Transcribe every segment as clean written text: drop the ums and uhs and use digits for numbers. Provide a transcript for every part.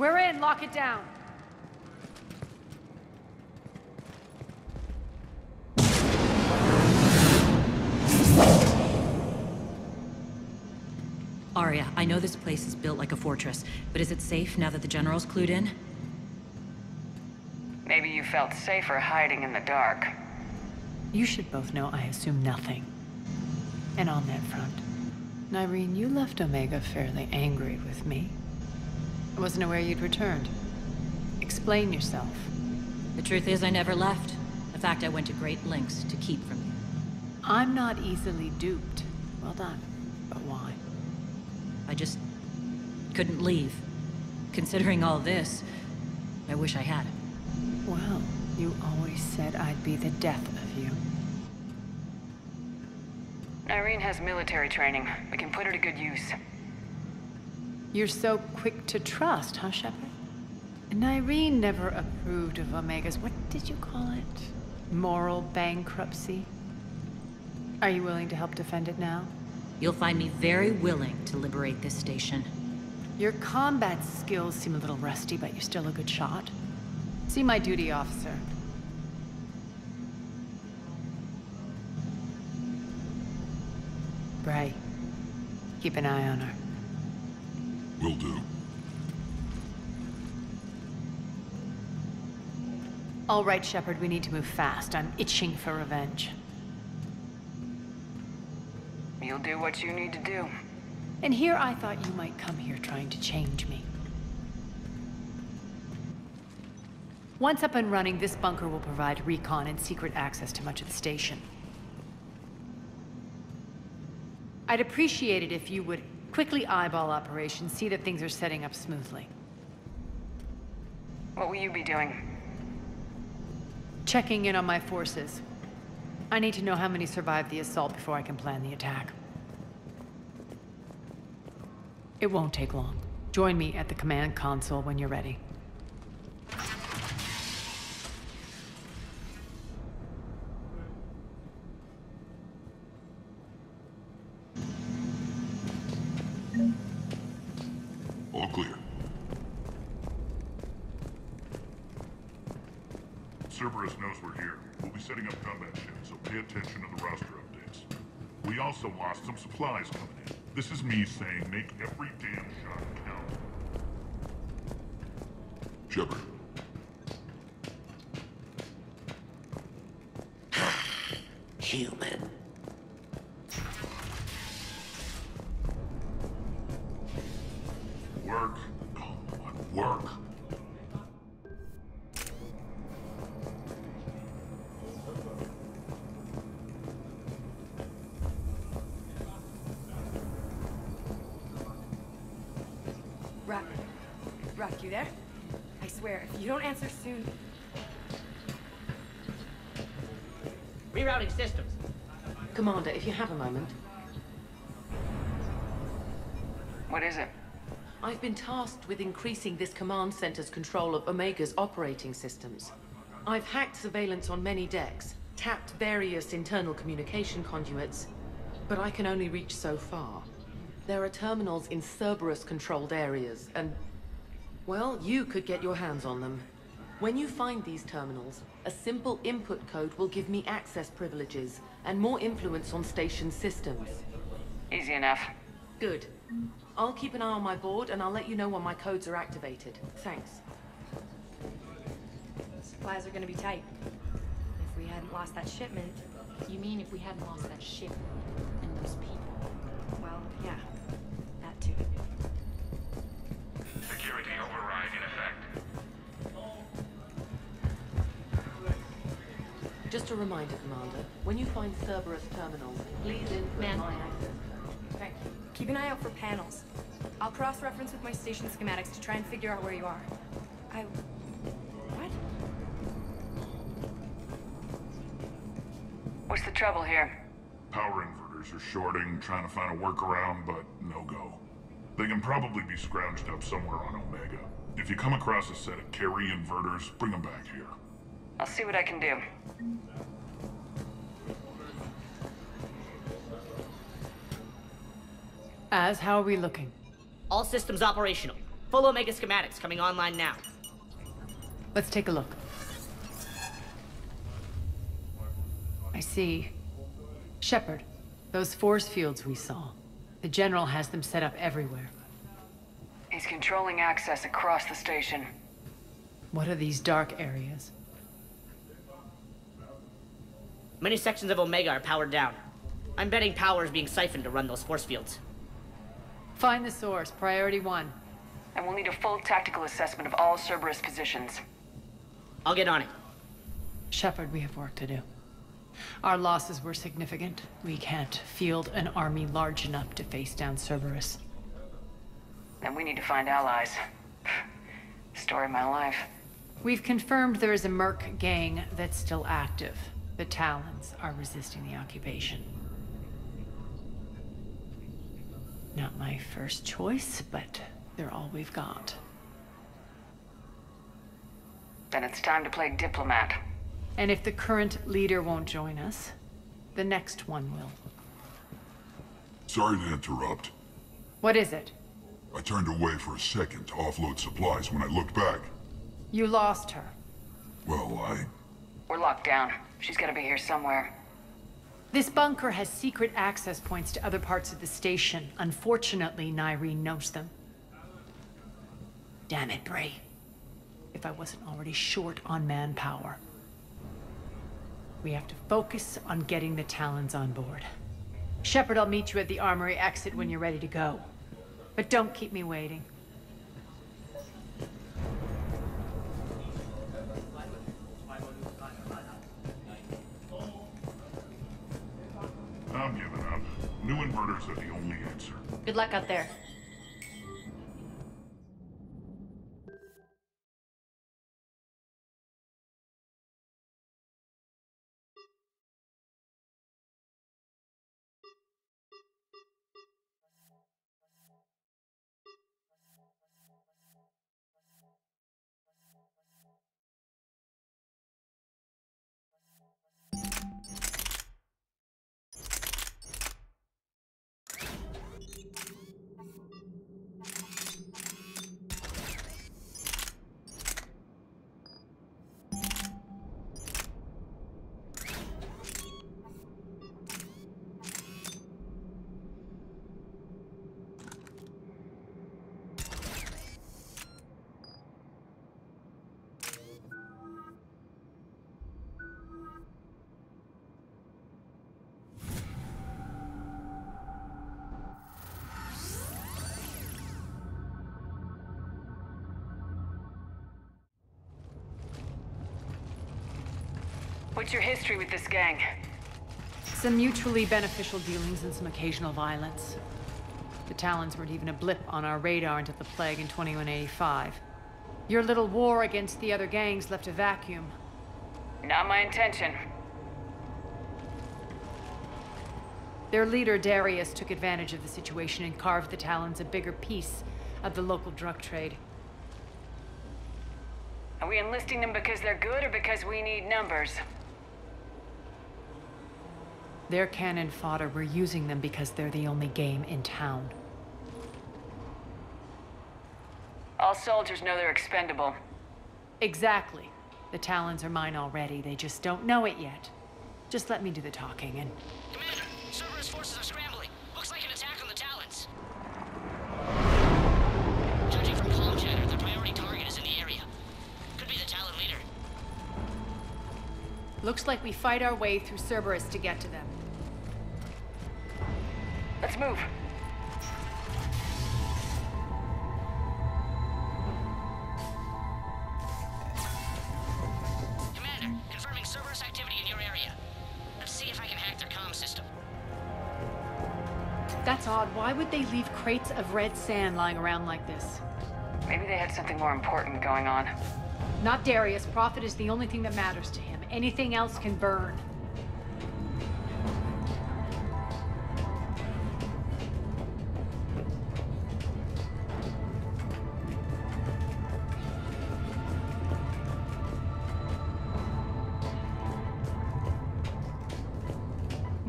We're in, lock it down. Arya, I know this place is built like a fortress, but is it safe now that the General's clued in? Maybe you felt safer hiding in the dark. You should both know I assume nothing. And on that front, Nyreen, you left Omega fairly angry with me. I wasn't aware you'd returned. Explain yourself. The truth is I never left. In fact, I went to great lengths to keep from you. I'm not easily duped. Well done. But why? I just couldn't leave. Considering all this, I wish I had. Well, you always said I'd be the death of you. Nyreen has military training. We can put her to good use. You're so quick to trust, huh, Shepard? Nyreen never approved of Omega's, what did you call it? Moral bankruptcy? Are you willing to help defend it now? You'll find me very willing to liberate this station. Your combat skills seem a little rusty, but you're still a good shot. See my duty officer. Bray, keep an eye on her. Will do. All right, Shepard, we need to move fast. I'm itching for revenge. You'll do what you need to do. And here I thought you might come here trying to change me. Once up and running, this bunker will provide recon and secret access to much of the station. I'd appreciate it if you would quickly eyeball operations, see that things are setting up smoothly. What will you be doing? Checking in on my forces. I need to know how many survived the assault before I can plan the attack. It won't take long. Join me at the command console when you're ready. All clear. Cerberus knows we're here. We'll be setting up combat ships, so pay attention to the roster updates. We also lost some supplies coming in. This is me saying make every damn shot count. Shepard. Human. Work. Come on, work. Rock, you there? I swear, if you don't answer soon... Rerouting systems. Commander, if you have a moment. What is it? I've been tasked with increasing this command center's control of Omega's operating systems. I've hacked surveillance on many decks, tapped various internal communication conduits, but I can only reach so far. There are terminals in Cerberus-controlled areas, and... well, you could get your hands on them. When you find these terminals, a simple input code will give me access privileges and more influence on station systems. Easy enough. Good. I'll keep an eye on my board, and I'll let you know when my codes are activated. Thanks. Supplies are gonna be tight. If we hadn't lost that shipment... You mean if we hadn't lost that ship and those people? Well, yeah. That too. Security override in effect. Just a reminder, Commander. When you find Cerberus terminals, please input my access code. Thank you. Keep an eye out for panels. I'll cross-reference with my station schematics to try and figure out where you are. What? What's the trouble here? Power inverters are shorting, trying to find a workaround, but no go. They can probably be scrounged up somewhere on Omega. If you come across a set of carry inverters, bring them back here. I'll see what I can do. How are we looking? All systems operational. Full Omega schematics coming online now. Let's take a look. I see. Shepard, those force fields we saw. The General has them set up everywhere. He's controlling access across the station. What are these dark areas? Many sections of Omega are powered down. I'm betting power is being siphoned to run those force fields. Find the source, priority 1. And we'll need a full tactical assessment of all Cerberus positions. I'll get on it. Shepard, we have work to do. Our losses were significant. We can't field an army large enough to face down Cerberus. Then we need to find allies. Story of my life. We've confirmed there is a Merc gang that's still active. The Talons are resisting the occupation. Not my first choice, but they're all we've got. Then it's time to play diplomat. And if the current leader won't join us, the next one will. Sorry to interrupt. What is it? I turned away for a second to offload supplies when I looked back. You lost her. Well, We're locked down. She's gotta be here somewhere. This bunker has secret access points to other parts of the station. Unfortunately, Nyreen knows them. Damn it, Bray. If I wasn't already short on manpower. We have to focus on getting the Talons on board. Shepard, I'll meet you at the armory exit when you're ready to go. But don't keep me waiting. I'm giving up. New inverters are the only answer. Good luck out there. What's your history with this gang? Some mutually beneficial dealings and some occasional violence. The Talons weren't even a blip on our radar until the plague in 2185. Your little war against the other gangs left a vacuum. Not my intention. Their leader, Darius, took advantage of the situation and carved the Talons a bigger piece of the local drug trade. Are we enlisting them because they're good or because we need numbers? They're cannon fodder. We're using them because they're the only game in town. All soldiers know they're expendable. Exactly. The Talons are mine already. They just don't know it yet. Just let me do the talking and... Commander, Cerberus forces are scrambling. Looks like an attack on the Talons. Judging from comm chatter, their priority target is in the area. Could be the Talon leader. Looks like we fight our way through Cerberus to get to them. Let's move. Commander, confirming Cerberus activity in your area. Let's see if I can hack their comm system. That's odd. Why would they leave crates of red sand lying around like this? Maybe they had something more important going on. Not Darius. Profit is the only thing that matters to him. Anything else can burn.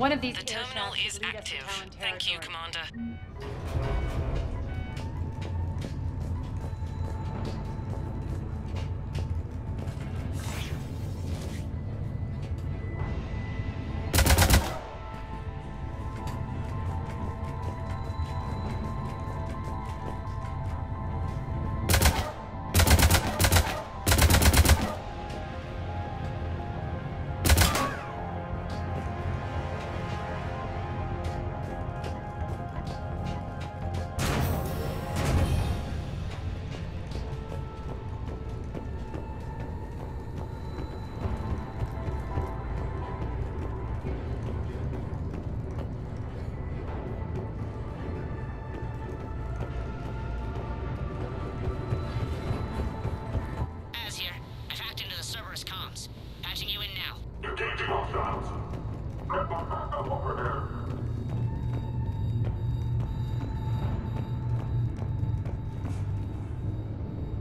One of these The terminal is active. Thank you, Commander.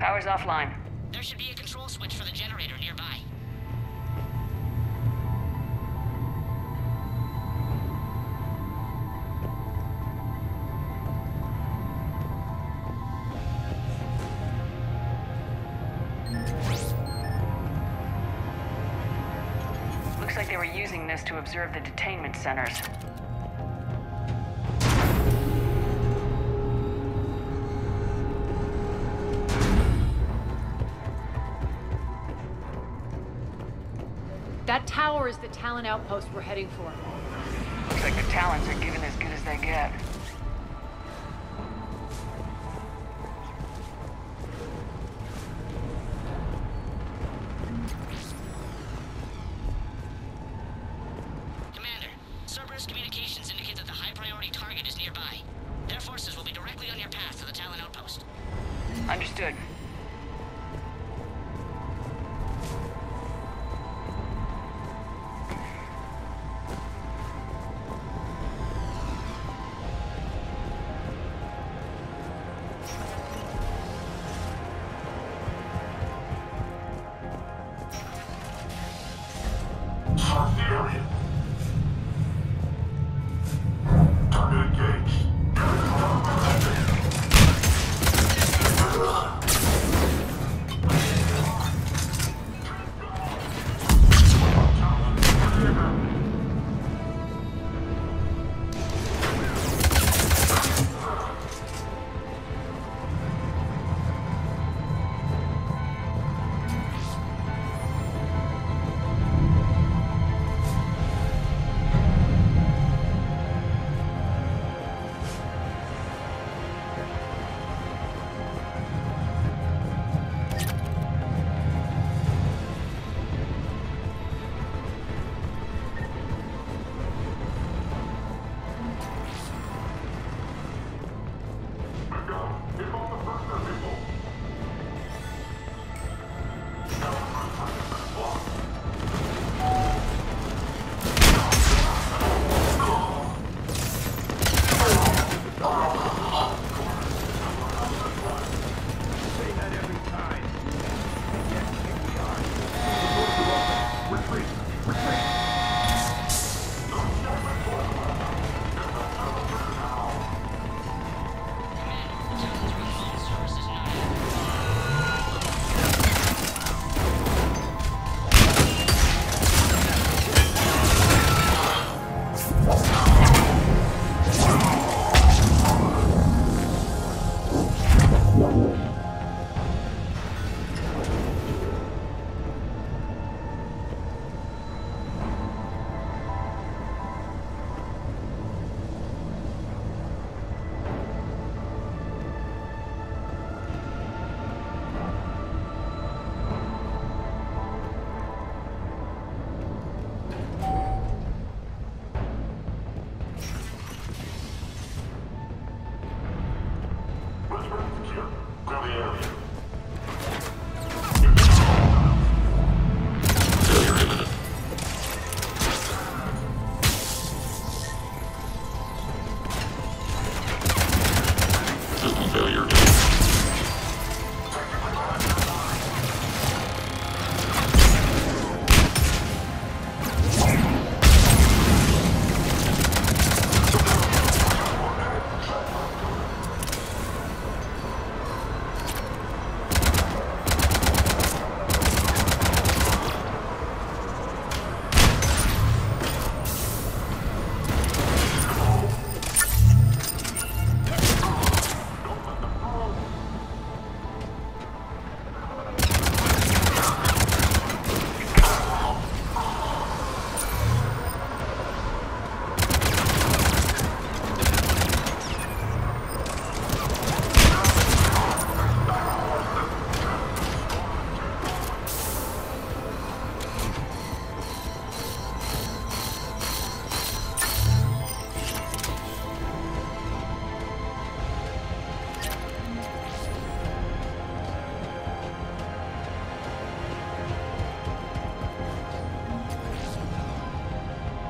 Power's offline. There should be a control switch for the generator nearby. Looks like they were using this to observe the detainment centers. That tower is the Talon outpost we're heading for. Looks like the Talons are giving as good as they get. Commander, Cerberus communications indicate that the high-priority target is nearby. Their forces will be directly on your path to the Talon outpost. Understood.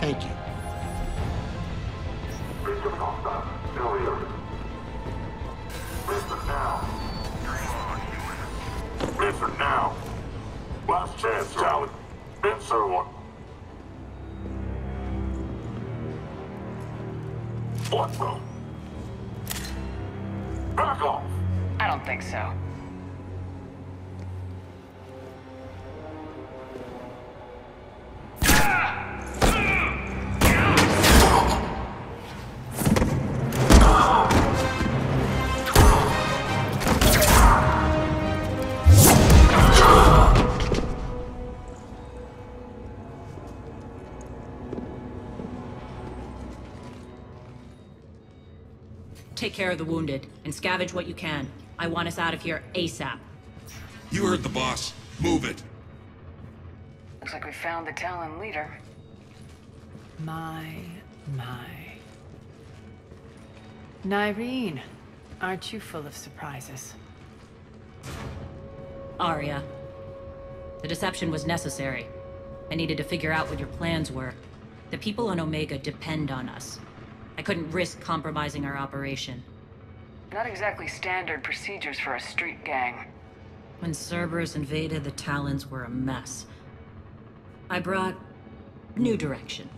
Thank you. Answer now. Last chance, Talon. Answer one. What the? Back off! I don't think so. Take care of the wounded, and scavenge what you can. I want us out of here ASAP. You heard the boss. Move it. Looks like we found the Talon leader. My. Nyreen, aren't you full of surprises? Arya. The deception was necessary. I needed to figure out what your plans were. The people on Omega depend on us. I couldn't risk compromising our operation. Not exactly standard procedures for a street gang. When Cerberus invaded, the Talons were a mess. I brought new direction.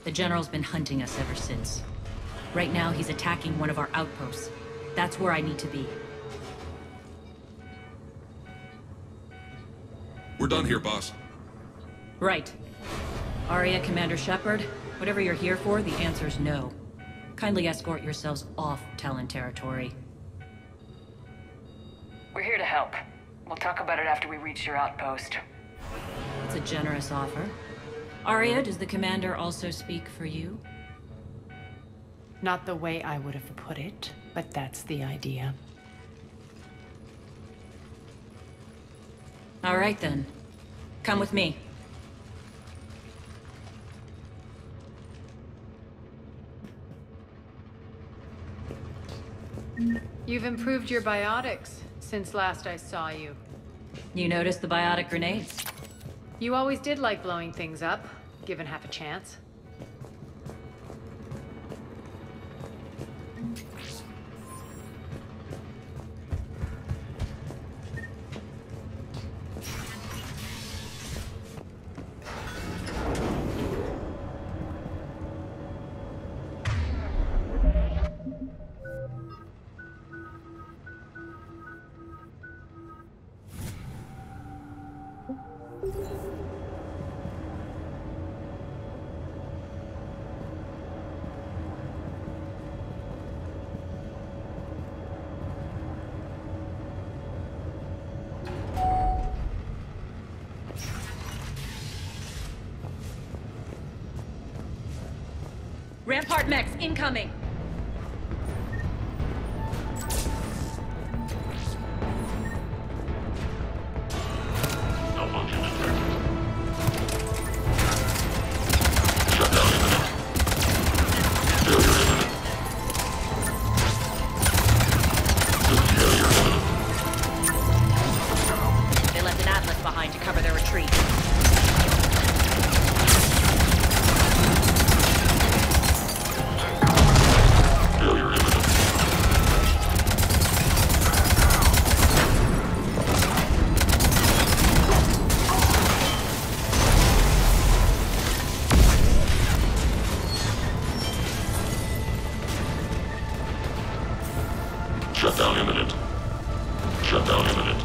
The General's been hunting us ever since. Right now, he's attacking one of our outposts. That's where I need to be. We're done here, boss. Right. Arya, Commander Shepard, whatever you're here for, the answer's no. Kindly escort yourselves off Talon territory. We're here to help. We'll talk about it after we reach your outpost. It's a generous offer. Arya, does the Commander also speak for you? Not the way I would have put it, but that's the idea. All right then. Come with me. You've improved your biotics since last I saw you. You noticed the biotic grenades? You always did like blowing things up, given half a chance. Rampart mechs incoming! Malfunction detected. They left an Atlas behind to cover their retreat. Shutdown imminent. Shutdown imminent.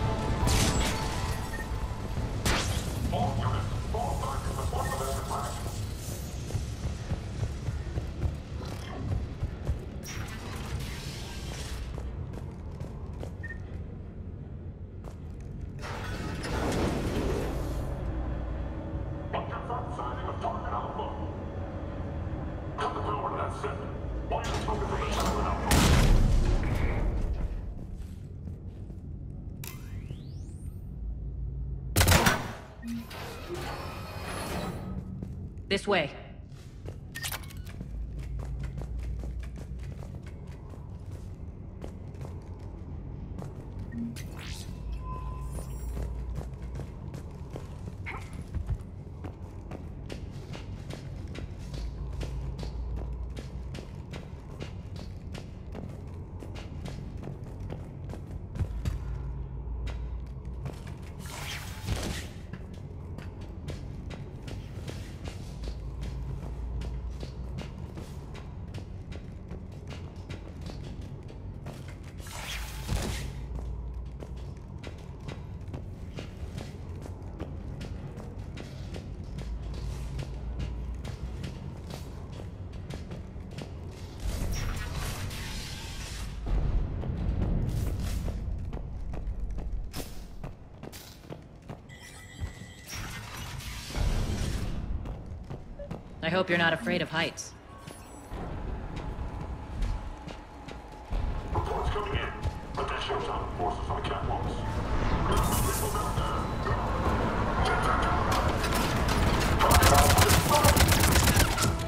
This way. I hope you're not afraid of heights. Reports coming in. Additional time forces on the catwalks.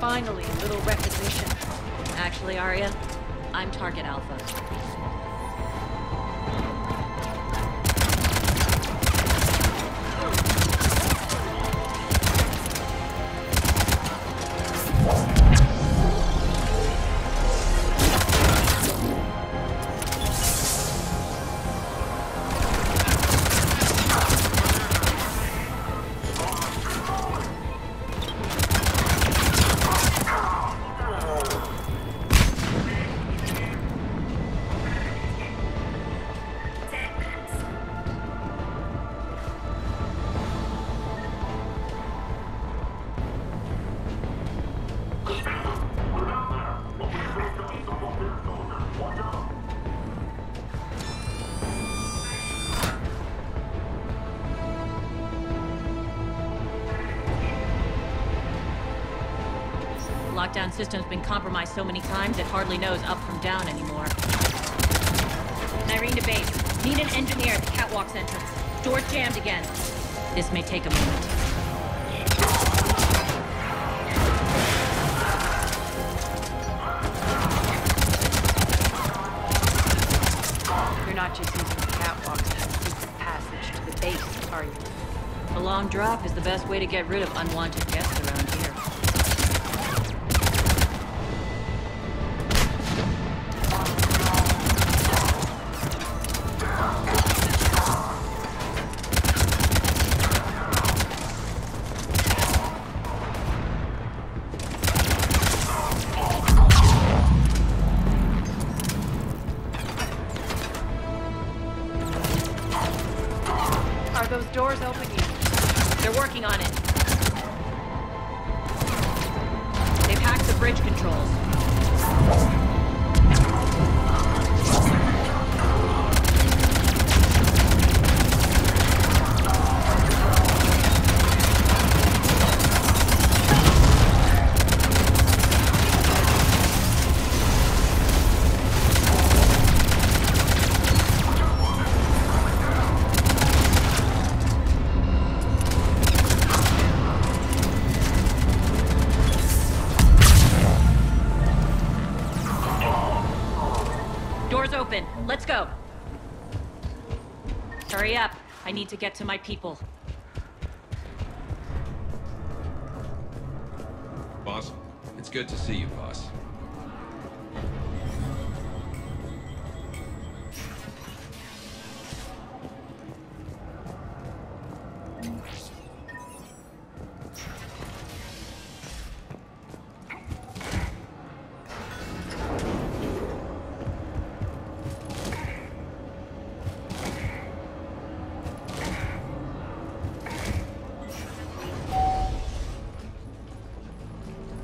Finally, a little recognition. Actually, Arya, I'm Target Alpha. Lockdown system's been compromised so many times it hardly knows up from down anymore. Irene to base. Need an engineer at the catwalk's entrance. Door's jammed again. This may take a moment. You're not just using the catwalk as a secret passage to the base, are you? A long drop is the best way to get rid of unwanted guests around here. Are those doors open yet? They're working on it. They've hacked the bridge controls. Doors open. Let's go. Hurry up. I need to get to my people. Boss, it's good to see you, boss.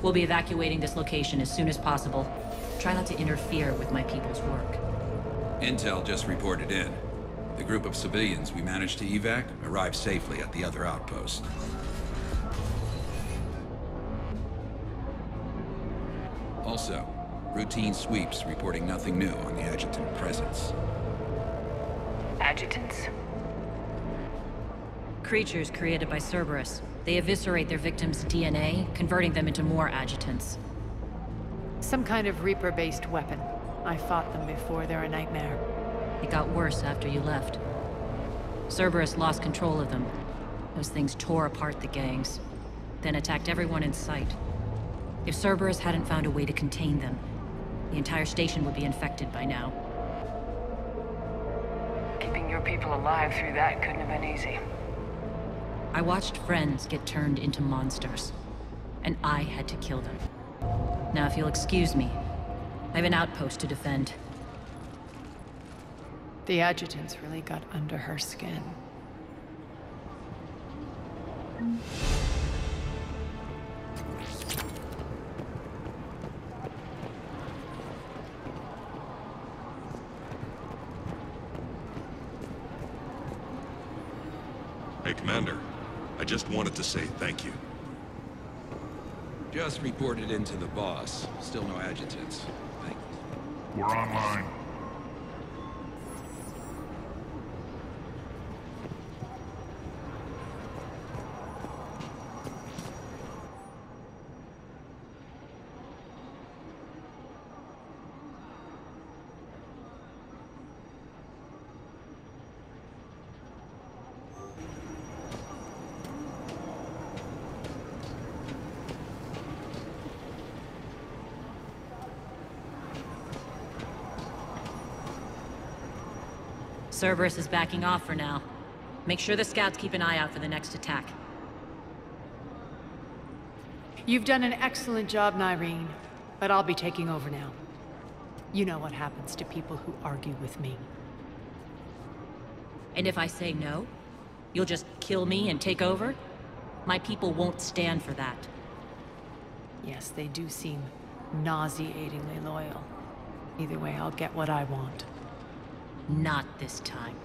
We'll be evacuating this location as soon as possible. Try not to interfere with my people's work. Intel just reported in. The group of civilians we managed to evac arrived safely at the other outpost. Also, routine sweeps reporting nothing new on the adjutant presence. Adjutants? Creatures created by Cerberus. They eviscerate their victims' DNA, converting them into more adjutants. Some kind of Reaper-based weapon. I fought them before, they're a nightmare. It got worse after you left. Cerberus lost control of them. Those things tore apart the gangs, then attacked everyone in sight. If Cerberus hadn't found a way to contain them, the entire station would be infected by now. Keeping your people alive through that couldn't have been easy. I watched friends get turned into monsters, and I had to kill them. Now, if you'll excuse me, I have an outpost to defend. The adjutants really got under her skin. Hey, Commander. I just wanted to say thank you. Just reported in to the boss. Still no adjutants. Thank you. We're online. Cerberus is backing off for now. Make sure the scouts keep an eye out for the next attack. You've done an excellent job, Nyreen, but I'll be taking over now. You know what happens to people who argue with me. And if I say no, you'll just kill me and take over? My people won't stand for that. Yes, they do seem nauseatingly loyal. Either way, I'll get what I want. Not this time.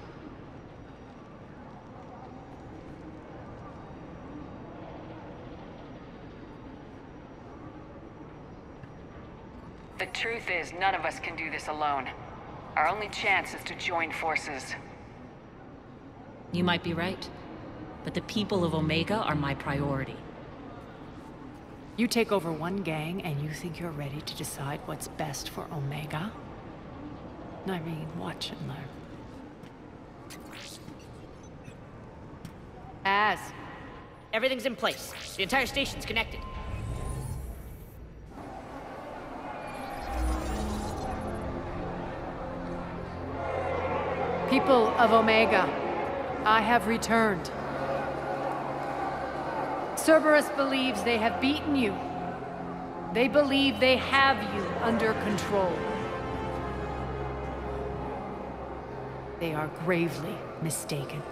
The truth is, none of us can do this alone. Our only chance is to join forces. You might be right, but the people of Omega are my priority. You take over one gang and you think you're ready to decide what's best for Omega? Nyreen, watch and learn. Everything's in place. The entire station's connected. People of Omega, I have returned. Cerberus believes they have beaten you. They believe they have you under control. They are gravely mistaken.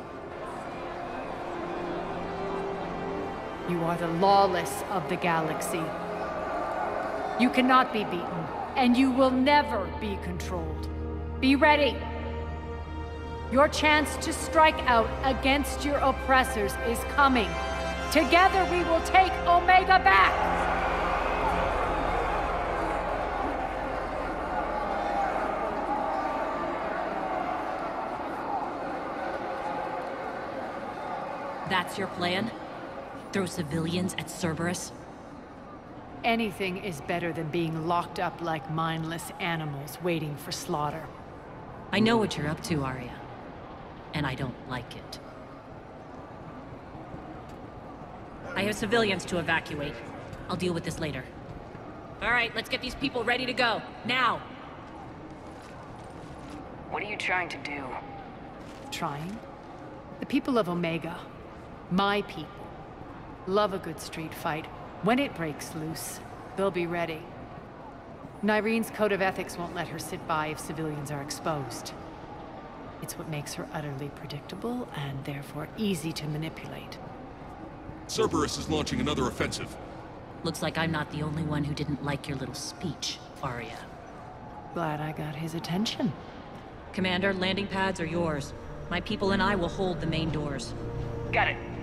You are the lawless of the galaxy. You cannot be beaten, and you will never be controlled. Be ready. Your chance to strike out against your oppressors is coming. Together we will take Omega back! That's your plan? Throw civilians at Cerberus? Anything is better than being locked up like mindless animals waiting for slaughter. I know what you're up to, Arya. And I don't like it. I have civilians to evacuate. I'll deal with this later. All right, let's get these people ready to go. Now! What are you trying to do? Trying? The people of Omega, my people, love a good street fight. When it breaks loose, they'll be ready. Nyreen's code of ethics won't let her sit by if civilians are exposed. It's what makes her utterly predictable and therefore easy to manipulate. Cerberus is launching another offensive. Looks like I'm not the only one who didn't like your little speech, Arya. Glad I got his attention. Commander, landing pads are yours. My people and I will hold the main doors. Got it.